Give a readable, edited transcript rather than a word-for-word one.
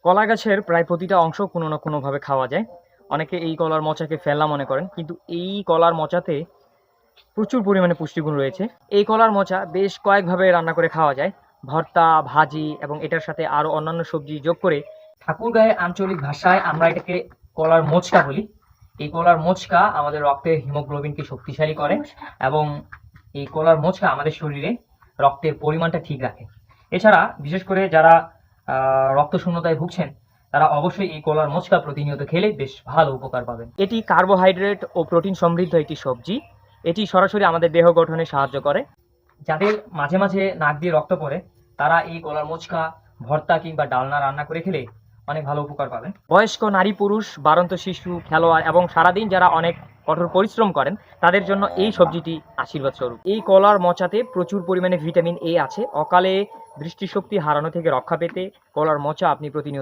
কলা গাছের প্রায় প্রতিটা অংশ কোনো না কোনোভাবে খাওয়া যায়। অনেকে এই কলার মোচাকে ফেলনা মনে করেন, কিন্তু এই কলার মোচাতে প্রচুর পরিমাণে পুষ্টিগুণ রয়েছে। এই কলার মোচা বেশ কয়েকভাবে রান্না করে খাওয়া যায়। ভর্তা, ভাজি এবং এটার সাথে আরো অন্যান্য সবজি যোগ করে ঠাকুরগাঁয়ের আঞ্চলিক ভাষায় আমরা এটাকে কলার মোচকা বলি। এই কলার মোচকা আমাদের রক্তের হিমোগ্লোবিনকে শক্তিশালী করে এবং এই কলার মোচকা আমাদের শরীরে রক্তের পরিমাণটা ঠিক রাখে। এছাড়া বিশেষ করে যারা রক্তশূন্যতায় ভুগছেন তারা অবশ্যই এই কলার মোচকা প্রতিনিয়ত খেলে বেশ ভালো উপকার পাবেন। এটি কার্বোহাইড্রেট ও প্রোটিন সমৃদ্ধ একটি সবজি। এটি সরাসরি আমাদের দেহ গঠনে সাহায্য করে। যাদের মাঝে মাঝে নাক দিয়ে রক্ত পড়ে তারা এই কলার মোচকা ভর্তা কিংবা ডালনা রান্না করে খেলে অনেক ভালো উপকার পাবেন। বয়স্ক নারী, পুরুষ, বাড়ন্ত শিশু, খেলোয়াড় এবং সারাদিন যারা অনেক কঠোর পরিশ্রম করেন তাদের জন্য এই সবজিটি আশীর্বাদ স্বরূপ। এই কলার মোচাতে প্রচুর পরিমাণে ভিটামিন এ আছে। অকালে দৃষ্টিশক্তি হারানো থেকে রক্ষা পেতে কলার মোচা আপনি প্রতিনিয়ত